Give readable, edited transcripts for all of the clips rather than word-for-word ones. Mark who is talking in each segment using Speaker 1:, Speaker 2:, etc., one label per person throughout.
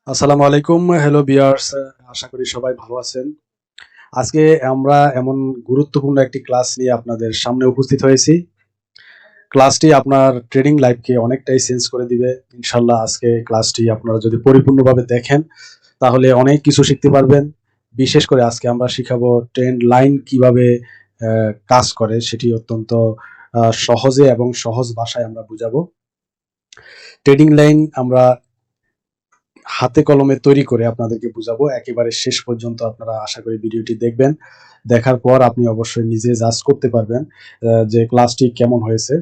Speaker 1: আসসালামু আলাইকুম। Hello viewers, আশা করি সবাই ভালো আছেন। আজকে আমরা এমন গুরুত্বপূর্ণ একটি ক্লাস নিয়ে আপনাদের সামনে উপস্থিত হয়েছি। ক্লাসটি আপনার ট্রেডিং লাইফকে অনেকটাই চেঞ্জ করে দিবে ইনশাল্লাহ। আজকে ক্লাসটি আপনারা যদি পরিপূর্ণভাবে দেখেন তাহলে অনেক কিছু শিখতে পারবেন। বিশেষ করে আজকে আমরা শিখাবো ট্রেন্ড লাইন কিভাবে কাজ করে, সেটি অত্যন্ত সহজে এবং সহজ ভাষায় আমরা বুঝাবো। ট্রেডিং লাইন আমরা হাতে কলমে তৈরি করে আপনাদেরকে বুঝাবো। একেবারে শেষ পর্যন্ত আপনারা আশা করি ভিডিওটি দেখবেন। দেখার পর আপনি অবশ্যই নিজে জাজ করতে পারবেন যে ক্লাসটি কেমন হয়েছে।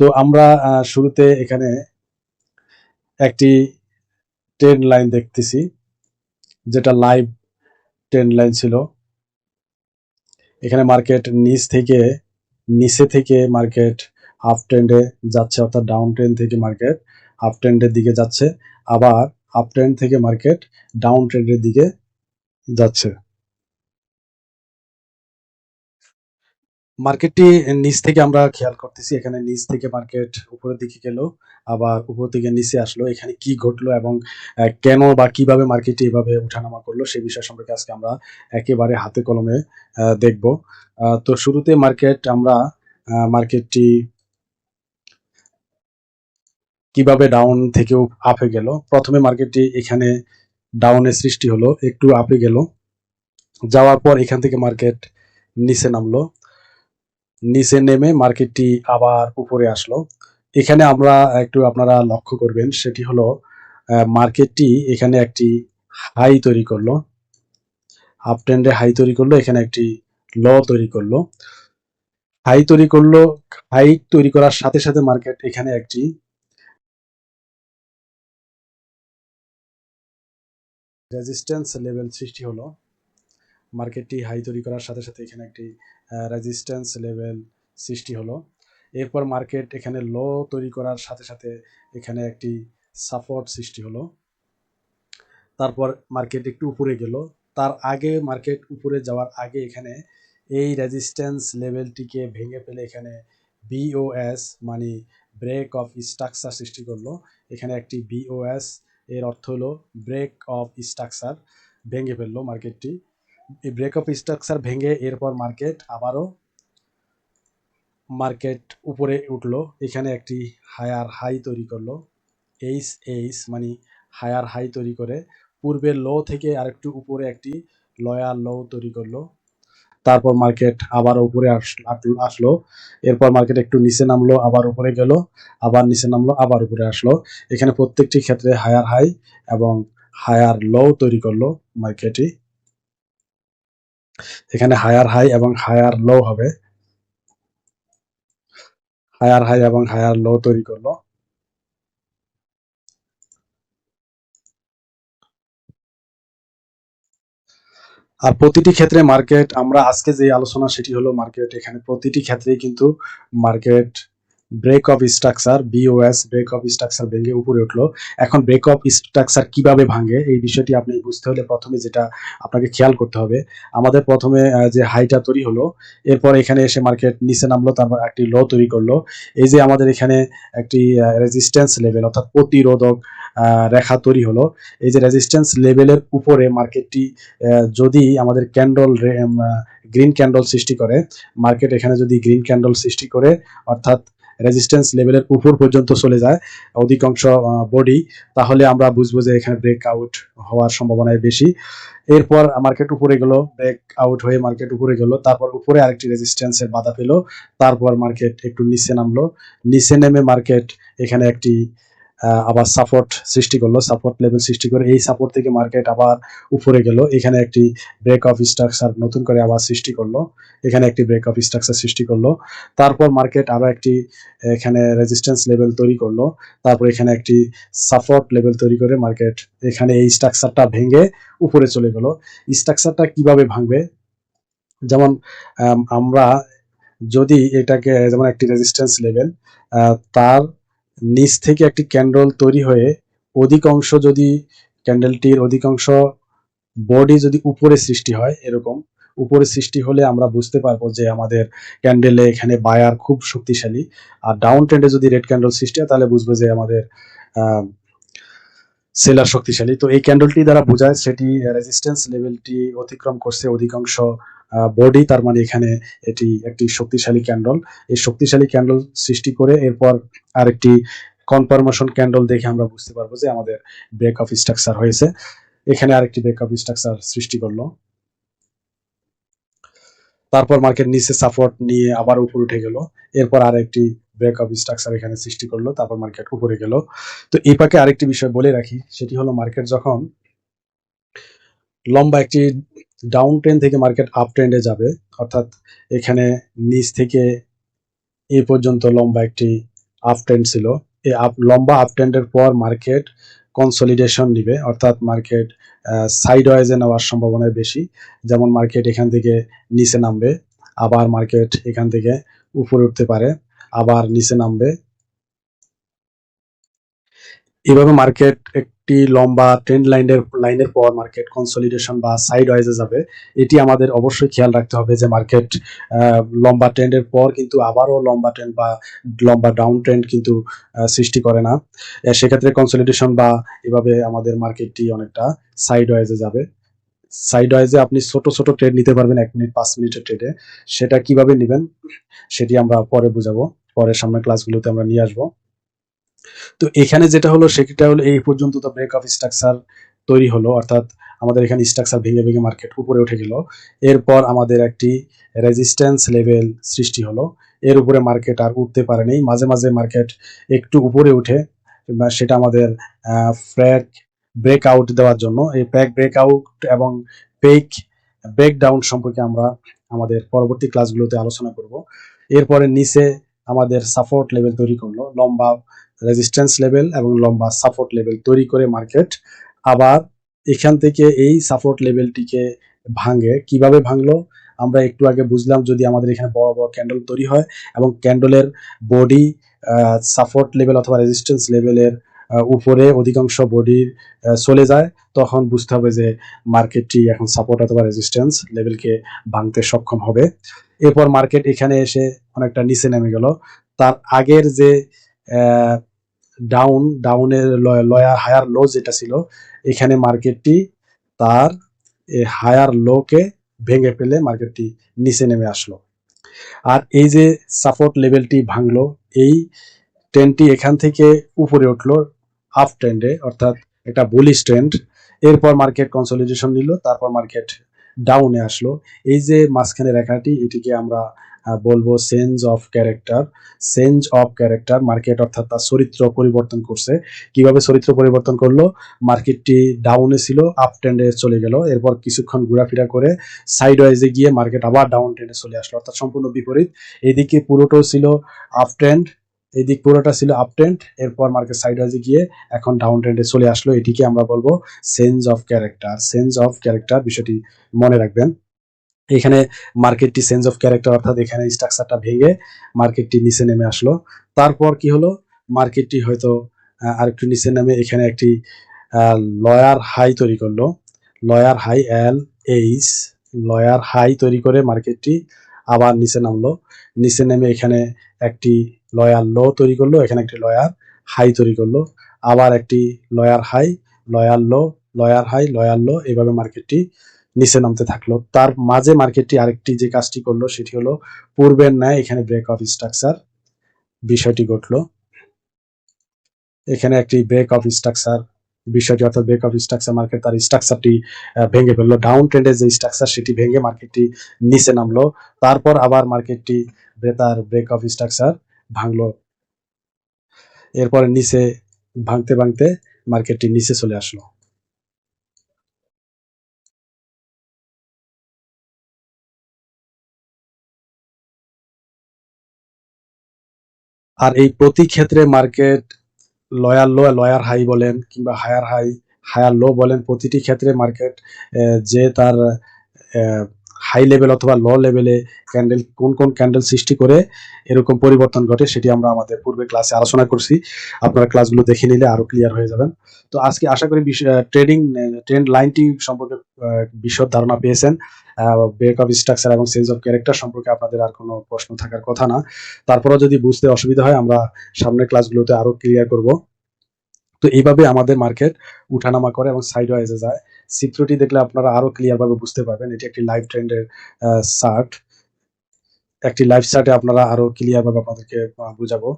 Speaker 1: তো আমরা শুরুতে এখানে একটি ট্রেন্ড লাইন দেখতেছি, যেটা লাইভ ট্রেন্ড লাইন ছিল। এখানে মার্কেট নিচে থেকে মার্কেট আপ ট্রেন্ডে যাচ্ছে, অর্থাৎ ডাউন ট্রেন্ড থেকে মার্কেট আপ ট্রেন্ডের দিকে যাচ্ছে, আবার আপ ট্রেন্ড থেকে মার্কেট ডাউন ট্রেন্ডের দিকে যাচ্ছে। মার্কেটটি নিচ থেকে আমরা খেয়াল করতেছি, এখানে নিচ থেকে মার্কেট উপরের দিকে গেল, আবার উপর থেকে নিচে আসলো। এখানে কি ঘটলো এবং কেন বা কিভাবে মার্কেটটি এভাবে উঠানামা করলো সেই বিষয় সম্পর্কে আজকে আমরা একেবারে হাতে কলমে দেখব। তো শুরুতে মার্কেটটি কিভাবে ডাউন থেকে আপে গেল। প্রথমে মার্কেটটি এখানে ডাউনের সৃষ্টি হলো, একটু আপে গেল, যাওয়ার পর এখান থেকে মার্কেট নিচে নামলো, নিচে নেমে মার্কেটটি আবার উপরে আসলো। এখানে আমরা একটু আপনারা লক্ষ্য করবেন, সেটি হলো মার্কেটটি এখানে একটি হাই তৈরি করলো, আপ ট্রেন্ডে হাই তৈরি করলো, এখানে একটি লো তৈরি করলো। হাই তৈরি করার সাথে সাথে মার্কেট এখানে একটি রেজিস্ট্যান্স লেভেল সৃষ্টি হলো। মার্কেটটি হাই তৈরি করার সাথে সাথে এখানে একটি রেজিস্ট্যান্স লেভেল সৃষ্টি হলো। এরপর মার্কেট এখানে লো তৈরি করার সাথে সাথে এখানে একটি সাপোর্ট সৃষ্টি হলো। তারপর মার্কেট একটু উপরে গেল। তার আগে মার্কেট উপরে যাওয়ার আগে এখানে এই রেজিস্ট্যান্স লেভেলটিকে ভেঙে ফেলে এখানে বিওএস মানে ব্রেক অফ স্ট্রাকচার সৃষ্টি করলো। এখানে একটি বিওএস এর অর্থ হলো ব্রেক অফ স্ট্রাকচার, ভেঙে ফেললো মার্কেটটি। এই ব্রেক অফ স্ট্রাকচার ভেঙে এরপর মার্কেট উপরে উঠলো, এখানে একটি হায়ার হাই তৈরি করলো। এইচ মানে হায়ার হাই তৈরি করে পূর্বের লো থেকে আরেকটু উপরে একটি লয়ার লো তৈরি করলো। তারপর মার্কেট আবার উপরে আসলো। এরপর মার্কেট একটু নিচে নামলো, আবার উপরে গেল, আবার নিচে নামলো, আবার উপরে আসলো। এখানে প্রত্যেকটি ক্ষেত্রে হায়ার হাই এবং হায়ার লো তৈরি করলো মার্কেটই। এখানে হায়ার হাই এবং হায়ার লো হবে, হায়ার হাই এবং হায়ার লো তৈরি করলো। আর প্রতিটি ক্ষেত্রে মার্কেট, আমরা আজকে যে আলোচনা সেটি হলো মার্কেট, এখানে প্রতিটি ক্ষেত্রেই কিন্তু market break of structure BOS break of structure ভেঙে উপরে উঠলো। এখন ব্রেক অফ স্ট্রাকচার কিভাবে ভাঙে এই বিষয়টি আপনি বুঝতে হলে প্রথমে যেটা আপনাকে খেয়াল করতে হবে, আমাদের প্রথমে যে হাইটা তৈরি হলো, এরপর এখানে এসে মার্কেট নিচে নামলো, তারপর একটি লো তৈরি করলো। এই যে আমাদের এখানে একটি রেজিস্ট্যান্স লেভেল অর্থাৎ প্রতিরোধক রেখা তৈরি হলো। এই যে রেজিস্ট্যান্স লেভেলের উপরে মার্কেটটি যদি আমাদের গ্রিন ক্যান্ডল সৃষ্টি করে, মার্কেট এখানে যদি গ্রিন ক্যান্ডল সৃষ্টি করে অর্থাৎ রেজিস্ট্যান্স লেভেলের উপর পর্যন্ত চলে যায় অধিকাংশ বডি, তাহলে আমরা বুঝবো যে এখানে ব্রেক আউট হওয়ার সম্ভাবনায় বেশি। এরপর মার্কেট উপরে গেল, ব্রেক আউট হয়ে মার্কেট উপরে গেল, তারপর উপরে আরেকটি রেজিস্ট্যান্সের বাধা পেল, তারপর মার্কেট একটু নিচে নামলো, নিচে নেমে মার্কেট এখানে একটি আবার সাপোর্ট সৃষ্টি করলো, সাপোর্ট লেভেল সৃষ্টি করে এই সাপোর্ট থেকে মার্কেট আবার উপরে গেল, এখানে একটি ব্রেক অফ স্ট্রাকচার নতুন করে আবার সৃষ্টি করলো, এখানে একটি ব্রেক অফ স্ট্রাকচার সৃষ্টি করলো। তারপর মার্কেট আরো একটি এখানে রেজিস্ট্যান্স লেভেল তৈরি করলো, তারপর এখানে একটি সাপোর্ট লেভেল তৈরি করে মার্কেট এখানে এই স্ট্রাকচারটা ভেঙে উপরে চলে গেল। স্ট্রাকচারটা কিভাবে ভাঙবে, যেমন আমরা যদি এটাকে যেমন একটি রেজিস্ট্যান্স লেভেল, তার নিচ থেকে একটি ক্যান্ডেল তৈরি হয়ে ক্যান্ডেলটির অধিকাংশ বডি যদি উপরে সৃষ্টি হয়, এরকম উপরে সৃষ্টি হলে আমরা বুঝতে পারবো যে আমাদের ক্যান্ডেলে এখানে বায়ার খুব শক্তিশালী। আর ডাউন ট্রেন্ডে যদি রেড ক্যান্ডেল সৃষ্টি হয় তাহলে বুঝবো যে আমাদের সেলার শক্তিশালী। তো এই ক্যান্ডেলটি দ্বারা বোঝায় সেটি রেজিস্ট্যান্স লেভেলটি অতিক্রম করছে অধিকাংশ বডি, তার মানে এখানে এটি একটি শক্তিশালী ক্যান্ডেল। এই শক্তিশালী ক্যান্ডেল সৃষ্টি করে এরপর আরেকটি কনফার্মেশন ক্যান্ডেল দেখে আমরা বুঝতে পারবো যে আমাদের ব্রেক অফ স্ট্রাকচার হয়েছে। এখানে আরেকটি ব্রেক অফ স্ট্রাকচার সৃষ্টি করলো, তারপর মার্কেট নিচে সাপোর্ট নিয়ে আবার উপরে উঠে গেল, এরপর আরেকটি ব্রেক অফ স্ট্রাকচার এখানে সৃষ্টি করলো, তারপর মার্কেট উপরে গেল। তো এই পাকে আরেকটি বিষয় বলে রাখি, সেটি হলো মার্কেট যখন লম্বা একটি ডাউন ট্রেন্ড থেকে মার্কেট আপ ট্রেন্ডে যাবে, অর্থাৎ এখানে নিচ থেকে এই পর্যন্ত লম্বা একটি আপ ট্রেন্ড ছিল, এই লম্বা আপ ট্রেন্ডের পর মার্কেট কনসলিডেশন নিবে, অর্থাৎ মার্কেট সাইড ওয়াইজে নেওয়ার সম্ভাবনা বেশি। যেমন মার্কেট এখান থেকে নিচে নামবে, আবার মার্কেট এখান থেকে উপরে উঠতে পারে, আবার নিচে নামবে। এভাবে মার্কেট একটি লম্বা ট্রেন্ড লাইনের পর মার্কেট কনসলিডেশন বা সাইড ওয়াইজে যাবে। এটি আমাদের অবশ্যই খেয়াল রাখতে হবে যে মার্কেট লম্বা ট্রেন্ডের পর কিন্তু আবারও লম্বা ট্রেন্ড বা লম্বা ডাউন ট্রেন্ড কিন্তু সৃষ্টি করে না। সেক্ষেত্রে কনসলিডেশন বা এভাবে আমাদের মার্কেটটি অনেকটা সাইড ওয়াইজে যাবে। সাইড ওয়াইজে আপনি ছোট ছোট ট্রেড নিতে পারবেন 1 মিনিট 5 মিনিটের ট্রেডে। সেটা কিভাবে নেবেন সেটি আমরা পরে বুঝাবো, পরের সামনের ক্লাসগুলোতে আমরা নিয়ে আসবো। তো এখানে যেটা হলো সেটা হলো এই পর্যন্ত তো ব্রেক অফ স্ট্রাকচার তৈরি হলো, অর্থাৎ আমাদের এখানে স্ট্রাকচার ভেঙে ভেঙে মার্কেট উপরে উঠে গেল। এরপর আমাদের একটি রেজিস্ট্যান্স লেভেল সৃষ্টি হলো, এর উপরে মার্কেট আর উঠতে পারেনি। মাঝে মাঝে মার্কেট একটু উপরে উঠে, সেটা আমাদের ফ্র্যাগ ব্রেক আউট দেওয়ার জন্য। এই ফ্র্যাগ ব্রেক আউট এবং পেক ব্রেক ডাউন সম্পর্কে আমরা আমাদের পরবর্তী ক্লাসগুলোতে আলোচনা করব। এরপরে নিচে আমাদের সাপোর্ট লেভেল তৈরি করলো, লম্বা রেজিস্ট্যান্স লেভেল এবং লম্বা সাপোর্ট লেভেল তৈরি করে মার্কেট আবার এখান থেকে এই সাপোর্ট লেভেলটিকে ভাঙে। কিভাবে ভাঙলো আমরা একটু আগে বুঝলাম, যদি আমাদের এখানে বড় বড় ক্যান্ডেল তৈরি হয় এবং ক্যান্ডেলের বডি সাপোর্ট লেভেল অথবা রেজিস্ট্যান্স লেভেলের উপরে অধিকাংশ বডি চলে যায়, তখন বুঝতে হবে যে মার্কেটটি এখন সাপোর্ট অথবা রেজিস্ট্যান্স লেভেলকে ভাঙতে সক্ষম হবে। এরপর মার্কেট এখানে এসে অনেকটা নিচে নেমে গেল। তার আগের যে ডাউনের লয়ার হায়ার লো যেটা ছিল, এখানে মার্কেটটি তার হায়ার লোকে ভেঙে ফেলে মার্কেটটি নিচে নেমে আসলো। আর এই যে সাপোর্ট লেভেলটি ভাঙলো, এই ট্রেন্ডটি এখান থেকে উপরে উঠলো আপ ট্রেন্ডে, অর্থাৎ একটা বুলিশ ট্রেন্ড। এরপর মার্কেট কনসলিডেশন নিল, তারপর মার্কেট ডাউনে আসলো। এই যে মাঝখানে রেখাটি, এটিকে আমরা বলবো change of character. Change of character, market অর্থাৎ তার চরিত্র পরিবর্তন করছে। কিভাবে চরিত্র পরিবর্তন করলো? মার্কেটটি ডাউনে ছিল, আপ ট্রেন্ডে চলে গেল, এরপর কিছুক্ষণ ঘোরাফেরা করে সাইড ওয়াইজে গিয়ে মার্কেট আবার ডাউন ট্রেন্ডে চলে আসলো, অর্থাৎ সম্পূর্ণ বিপরীত। এদিকে পুরোটাও ছিল আপ ট্রেন্ড, এদিক পুরোটা ছিল আপ ট্রেন্ড, এরপর মার্কেট সাইড ওয়াইজে গিয়ে এখন ডাউন ট্রেন্ডে চলে আসলো। এটিকে আমরা বলবো change of character. Change of character বিষয়টি মনে রাখবেন। এখানে মার্কেটটি চেঞ্জ অফ ক্যারেক্টার, অর্থাৎ এখানে স্ট্রাকচারটা ভেঙে মার্কেটটি নিচে নেমে আসলো। তারপর কি হলো, মার্কেটটি হয়তো আরেকটু নিচে নেমে এখানে একটি লয়ার হাই তৈরি করলো, lower high LH, lower high তৈরি করে মার্কেটটি আবার নিচে নামলো। নিচে নেমে এখানে একটি লয়ার লো তৈরি করলো, এখানে একটি লয়ার হাই তৈরি করলো, আবার একটি লয়ার হাই, লয়ার লো, লয়ার হাই, লয়ার লো, এইভাবে মার্কেটটি নিচে নামতে থাকলো। তার মাঝে মার্কেটটি আরেকটি যে কাজটি করলো সেটি হলো পূর্বের ন্যায় এখানে ব্রেক অফ স্ট্রাকচার বিষয়টি ঘটলো। এখানে একটি ব্রেক অফ স্ট্রাকচার বিষয়টি, অর্থাৎ ব্রেক অফ স্ট্রাকচার, মার্কেট তার স্ট্রাকচারটি ভেঙে ফেললো। ডাউন ট্রেন্ডের যে স্ট্রাকচার সেটি ভেঙে মার্কেটটি নিচে নামলো, তারপর আবার মার্কেটটি তার ব্রেক অফ স্ট্রাকচার ভাঙলো, এরপরে নিচে ভাঙতে ভাঙতে মার্কেটটি নিচে চলে আসলো। আর এই প্রতি ক্ষেত্রে মার্কেট লয়ার লো, লয়ার হাই বলেন কিংবা হায়ার হাই, হায়ার লো বলেন, প্রতিটি ক্ষেত্রে মার্কেট যে তার হাই লেভেল অথবা লো লেভেলে ক্যান্ডেল কোন কোন ক্যান্ডেল সৃষ্টি করে এরকম পরিবর্তন ঘটে সেটি আমরা আমাদের পূর্বে ক্লাসে আলোচনা করছি। আপনারা ক্লাসগুলো দেখে নিলে আরো ক্লিয়ার হয়ে যাবেন। তো আজকে আশা করি ট্রেন্ড লাইনটি সম্পর্কে বিশদ ধারণা পেয়েছেন। ব্রেক অফ স্ট্রাকচার এবং চেঞ্জ অফ ক্যারেক্টার সম্পর্কে আপনাদের আর কোনো প্রশ্ন থাকার কথা না। তারপরেও যদি বুঝতে অসুবিধা হয় আমরা সামনের ক্লাসগুলোতে আরো ক্লিয়ার করব। তো এইভাবে আমাদের মার্কেট উঠানামা করে এবং সাইড ওয়াইজে যায়। চিত্রটি দেখলে আপনারা আরো ক্লিয়ার ভাবে বুঝতে পারবেন। এটি একটি লাইভ ট্রেন্ডের চার্ট। একটি লাইভ চার্টে আপনারা আরো ক্লিয়ার ভাবে আপনাদেরকে বুঝাবো।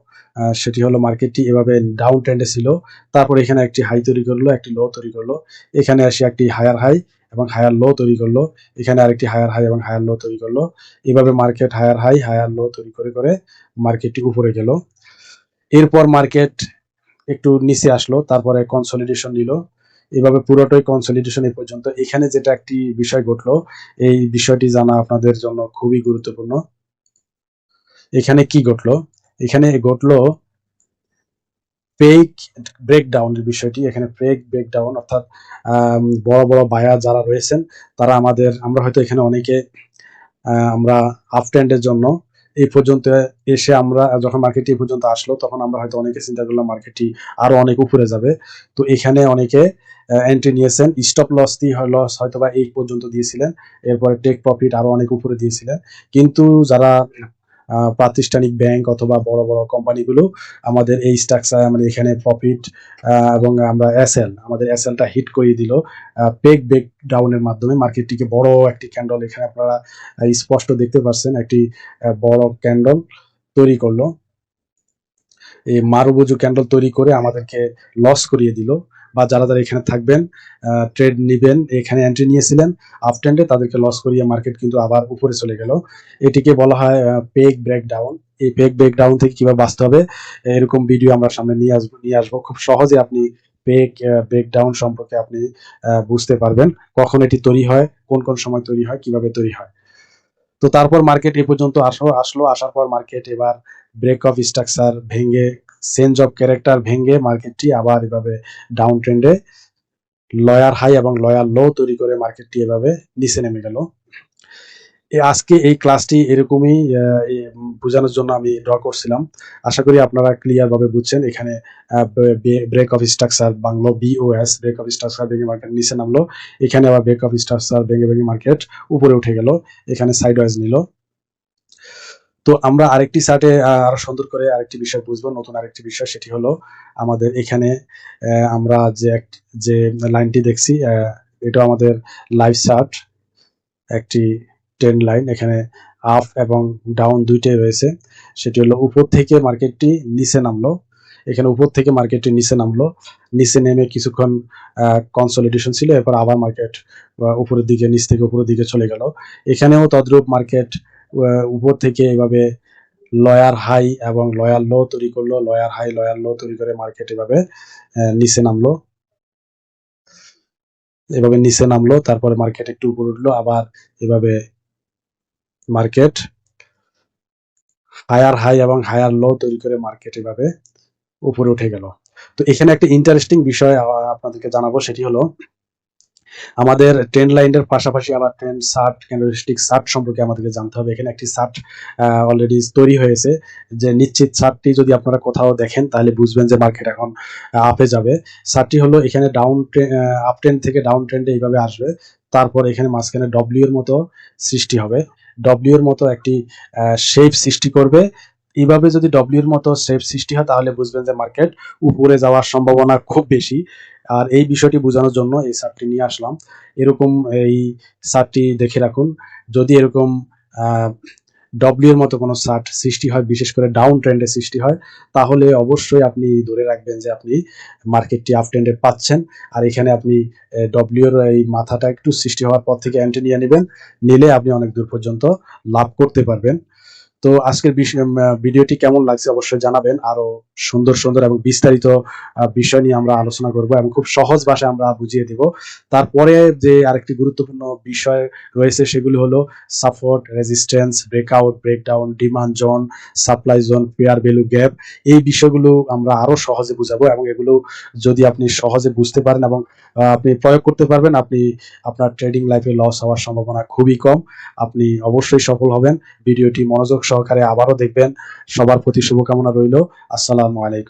Speaker 1: সেটি হলো মার্কেটটি এভাবে ডাউন ট্রেন্ডে ছিল, তারপর এখানে একটি হাই তৈরি করলো, একটি লো তৈরি করলো, এখানে এসে একটি হায়ার হাই এবং হায়ার লো তৈরি করলো, এখানে আরেকটি হায়ার হাই এবং হায়ার লো তৈরি করলো। এভাবে market higher high higher low তৈরি করে করে মার্কেটটি উপরে গেল। এরপর মার্কেট একটু নিচে আসলো, তারপরে কনসলিডেশন নিল। এভাবে পুরোটাই কনসলিডেশন এই পর্যন্ত। এখানে যেটা একটি বিষয় ঘটলো, এই বিষয়টি জানা আপনাদের জন্য খুবই গুরুত্বপূর্ণ। এখানে কি ঘটলো? এখানে ঘটলো পেক ব্রেকডাউনের বিষয়টি। এখানে পেক ব্রেকডাউন অর্থাৎ বড় বড় বায়ার যারা রয়েছেন তারা আমরা হয়তো এখানে অনেকে আমরা আপ ট্রেন্ডের জন্য এই পর্যন্ত এসে আমরা যখন মার্কেটটি এই পর্যন্ত আসলো তখন আমরা হয়তো অনেকে চিন্তা করলাম মার্কেটটি আরো অনেক উপরে যাবে। তো এখানে অনেকে এন্ট্রি নিয়েছেন, স্টপ লস হয়তো বা এই পর্যন্ত দিয়েছিলেন, এরপরে টেক প্রফিট আরো অনেক উপরে দিয়েছিলেন। কিন্তু যারা প্রাতিষ্ঠানিক ব্যাংক অথবা বড় বড় কোম্পানিগুলো আমাদের এই স্ট্রাকচার মানে এখানে প্রফিট এবং আমরা আমাদের এসএলটা হিট করিয়ে দিল পেক ব্রেক ডাউনের মাধ্যমে। মার্কেটটিকে বড় একটি ক্যান্ডেল এখানে আপনারা স্পষ্ট দেখতে পাচ্ছেন, একটি বড় ক্যান্ডেল তৈরি করলো। এই মারুবুজু ক্যান্ডেল তৈরি করে আমাদেরকে লস করিয়ে দিল। বা যারা যারা এখানে থাকবেন ট্রেড নিবেন, এখানে এন্ট্রি নিয়েছিলেন আপ ট্রেন্ডে, তাদেরকে লস করিয়ে মার্কেট কিন্তু আবার উপরে চলে গেল। এটিকে বলা হয় পেক ব্রেকডাউন। এই পেক ব্রেকডাউন থেকে কিভাবে বাঁচতে হবে এরকম ভিডিও আমরা সামনে নিয়ে আসবো। খুব সহজে আপনি পেক ব্রেকডাউন সম্পর্কে আপনি বুঝতে পারবেন, কখন এটি তৈরি হয়, কোন কোন সময় তৈরি হয়, কিভাবে তৈরি হয়। তো তারপর মার্কেট এ পর্যন্ত আসলো। আসার পর মার্কেট এবার ব্রেক অফ স্ট্রাকচার ভেঙে, চেঞ্জ অফ ক্যারেক্টার ভেঙে মার্কেটটি আবার এভাবে ডাউন ট্রেন্ডে লয়ার হাই এবং লয়ার লো তৈরি করে মার্কেটটি এভাবে নিচে নেমে গেল। আজকে এই ক্লাসটি এরকমই বোঝানোর জন্য আমি ড্র করছিলাম। আশা করি আপনারা ক্লিয়ার ভাবে বুঝছেন। এখানে ব্রেক অফ স্ট্রাকচার বাংলো বিওএস, ব্রেক অফ স্ট্রাকচার ভেঙে মার্কেট নিচে নামলো, এখানে আবার ব্রেক অফ স্ট্রাকচার ভেঙে ভেঙে মার্কেট উপরে উঠে গেল, এখানে সাইডওয়াইজ নিল। তো আমরা আরেকটি চার্টে আরো সুন্দর করে আরেকটি বিষয় বুঝবো, নতুন আরেকটি বিষয়, সেটি হলো আমাদের এখানে আমরা যে লাইনটি দেখছি এটা আমাদের লাইভ চার্ট, একটি ট্রেন্ড লাইন। এখানে আপ এবং ডাউন দুইটাই রয়েছে। সেটি হলো উপর থেকে মার্কেটটি নিচে নামলো, এখানে উপর থেকে মার্কেটটি নিচে নামলো, নিচে নেমে কিছুক্ষণ কনসলিডেশন ছিল, এরপর আবার মার্কেট উপরের দিকে, নিচ থেকে উপরের দিকে চলে গেল। এখানেও তদ্রূপ মার্কেট উপর থেকে এভাবে লয়ার হাই এবং লয়ার লো তৈরি করলো, লয়ার হাই লয়ার লো তৈরি করে মার্কেট এভাবে নিচে নামলো, এভাবে নিচে নামলো, তারপরে মার্কেট একটু উপরে উঠলো, আবার এভাবে মার্কেট হায়ার হাই এবং হায়ার লো তৈরি করে মার্কেট এভাবে উপরে উঠে গেল। তো এখানে একটা ইন্টারেস্টিং বিষয় আপনাদেরকে জানাবো, সেটি হলো আমাদের ট্রেন্ড লাইনের পাশাপাশি আবার ট্রেন্ড চার্ট, ক্যান্ডেলস্টিক চার্ট সম্পর্কে আমাদেরকে জানতে হবে। এখানে একটি চার্ট অলরেডি তৈরি হয়েছে, যে নিশ্চিত চার্টটি যদি আপনারা কোথাও দেখেন তাহলে বুঝবেন যে মার্কেট এখন আপে যাবে। চার্টটি হলো এখানে আপ ট্রেন্ড থেকে ডাউন ট্রেন্ডে এইভাবে আসবে, তারপর এখানে মাঝখানে ডব্লিউ এর মতো সৃষ্টি হবে, ডব্লিউ এর মতো একটি শেপ সৃষ্টি করবে। এইভাবে যদি ডব্লিউ এর মতো শেপ সৃষ্টি হয় তাহলে বুঝবেন যে মার্কেট উপরে যাওয়ার সম্ভাবনা খুব বেশি। আর এই বিষয়টি বোঝানোর জন্য এই চার্টটি নিয়ে আসলাম। এরকম এই চার্টটি দেখে রাখুন, যদি এরকম ডব্লিউ এর মতো কোনো চার্ট সৃষ্টি হয়, বিশেষ করে ডাউন ট্রেন্ডে সৃষ্টি হয়, তাহলে অবশ্যই আপনি ধরে রাখবেন যে আপনি মার্কেটটি আপ ট্রেন্ডে পাচ্ছেন। আর এখানে আপনি ডব্লিউ এর এই মাথাটা একটু সৃষ্টি হওয়ার পর থেকে এন্ট্রি নিয়ে নেবেন, নিলে আপনি অনেক দূর পর্যন্ত লাভ করতে পারবেন। তো আজকের ভিডিওটি কেমন লাগছে অবশ্যই জানাবেন। আরো সুন্দর সুন্দর এবং বিস্তারিত বিষয় নিয়ে আমরা আলোচনা করব এবং খুব সহজ ভাষায় আমরা বুঝিয়ে দিব। তারপরে যে আরেকটি গুরুত্বপূর্ণ বিষয় রয়েছে সেগুলো হলো support, resistance, breakout, breakdown, demand zone, supply zone, fair value gap. এই বিষয়গুলো আমরা আরো সহজে বুঝাবো এবং এগুলো যদি আপনি সহজে বুঝতে পারেন এবং আপনি প্রয়োগ করতে পারবেন, আপনি আপনার ট্রেডিং লাইফে লস হওয়ার সম্ভাবনা খুবই কম। আপনি অবশ্যই সফল হবেন। ভিডিওটি মনোযোগ সহকারে আবারও দেখবেন। সবার প্রতি শুভকামনা রইল। আসসালামু আলাইকুম।